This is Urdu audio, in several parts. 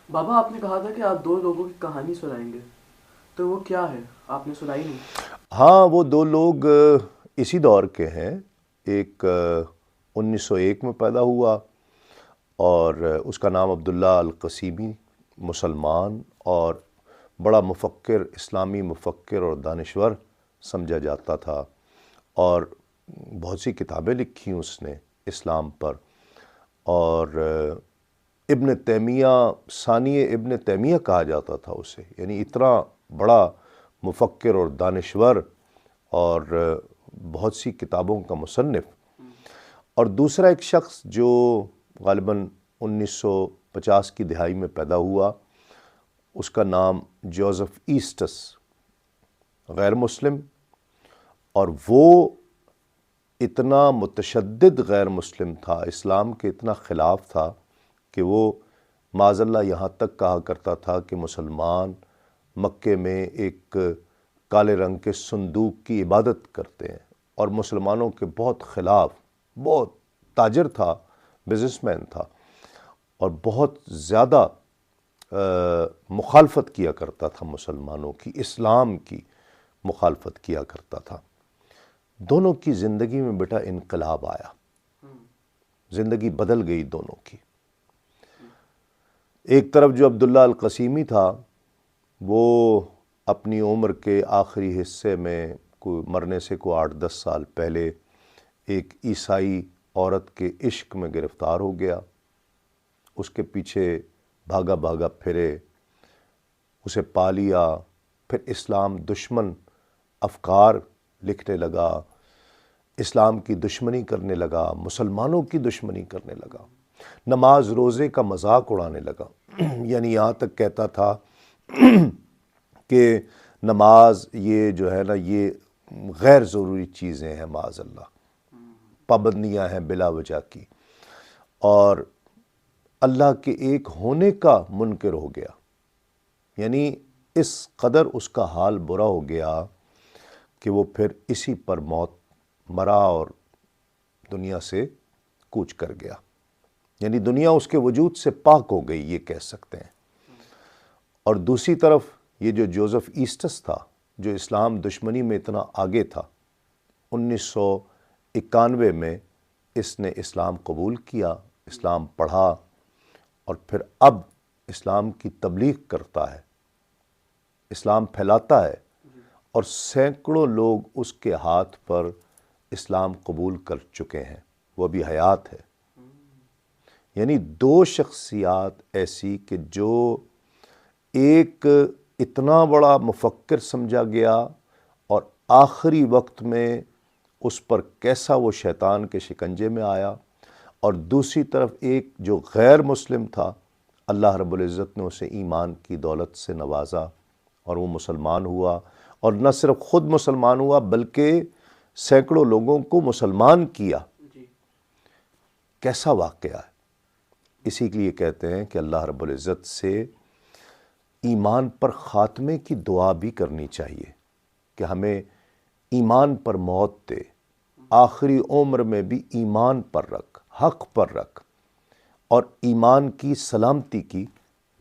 بابا آپ نے کہا تھا کہ آپ دو لوگوں کی کہانی سنائیں گے، تو وہ کیا ہے؟ آپ نے سنائی نہیں۔ ہاں، وہ دو لوگ اسی دور کے ہیں۔ ایک 1901 میں پیدا ہوا، اور اس کا نام عبداللہ القسیمی، مسلمان اور بڑا مفکر، اسلامی مفکر اور دانشور سمجھا جاتا تھا، اور بہت سی کتابیں لکھی اس نے اسلام پر۔ اور ابن تیمیہ، ثانی ابن تیمیہ کہا جاتا تھا اسے، یعنی اتنا بڑا مفکر اور دانشور اور بہت سی کتابوں کا مصنف۔ اور دوسرا ایک شخص جو غالباً 1950 کی دہائی میں پیدا ہوا، اس کا نام جوزف ایسٹس، غیر مسلم، اور وہ اتنا متشدد غیر مسلم تھا، اسلام کے اتنا خلاف تھا کہ وہ معاذ اللہ یہاں تک کہا کرتا تھا کہ مسلمان مکے میں ایک کالے رنگ کے صندوق کی عبادت کرتے ہیں، اور مسلمانوں کے بہت خلاف، بہت تاجر تھا، بزنس مین تھا، اور بہت زیادہ مخالفت کیا کرتا تھا مسلمانوں کی، اسلام کی مخالفت کیا کرتا تھا۔ دونوں کی زندگی میں بیٹا انقلاب آیا، زندگی بدل گئی دونوں کی۔ ایک طرف جو عبداللہ القسیمی تھا، وہ اپنی عمر کے آخری حصے میں، مرنے سے 8-10 سال پہلے، ایک عیسائی عورت کے عشق میں گرفتار ہو گیا، اس کے پیچھے بھاگا بھاگا پھرے، اسے پا لیا، پھر اسلام دشمن افکار لکھنے لگا، اسلام کی دشمنی کرنے لگا، مسلمانوں کی دشمنی کرنے لگا، نماز روزے کا مذاق اڑانے لگا۔ یعنی یہاں تک کہتا تھا کہ نماز یہ جو ہے نا، یہ غیر ضروری چیزیں ہیں، معاذ اللہ پابندیاں ہیں بلا وجہ کی، اور اللہ کے ایک ہونے کا منکر ہو گیا۔ یعنی اس قدر اس کا حال برا ہو گیا کہ وہ پھر اسی پر موت مرا اور دنیا سے کوچ کر گیا، یعنی دنیا اس کے وجود سے پاک ہو گئی، یہ کہہ سکتے ہیں۔ اور دوسری طرف یہ جو جوزف ایسٹس تھا، جو اسلام دشمنی میں اتنا آگے تھا، 1991 میں اس نے اسلام قبول کیا، اسلام پڑھا، اور پھر اب اسلام کی تبلیغ کرتا ہے، اسلام پھیلاتا ہے، اور سینکڑوں لوگ اس کے ہاتھ پر اسلام قبول کر چکے ہیں، وہ بھی حیات ہے۔ یعنی دو شخصیات ایسی کہ جو ایک اتنا بڑا مفکر سمجھا گیا، اور آخری وقت میں اس پر کیسا وہ شیطان کے شکنجے میں آیا، اور دوسری طرف ایک جو غیر مسلم تھا، اللہ رب العزت نے اسے ایمان کی دولت سے نوازا، اور وہ مسلمان ہوا، اور نہ صرف خود مسلمان ہوا بلکہ سینکڑوں لوگوں کو مسلمان کیا۔ کیسا واقعہ ہے! اسی کے لیے کہتے ہیں کہ اللہ رب العزت سے ایمان پر خاتمے کی دعا بھی کرنی چاہیے کہ ہمیں ایمان پر موت دے، آخری عمر میں بھی ایمان پر رکھ، حق پر رکھ، اور ایمان کی سلامتی کی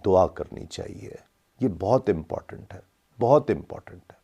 دعا کرنی چاہیے۔ یہ بہت امپورٹنٹ ہے، بہت امپورٹنٹ ہے۔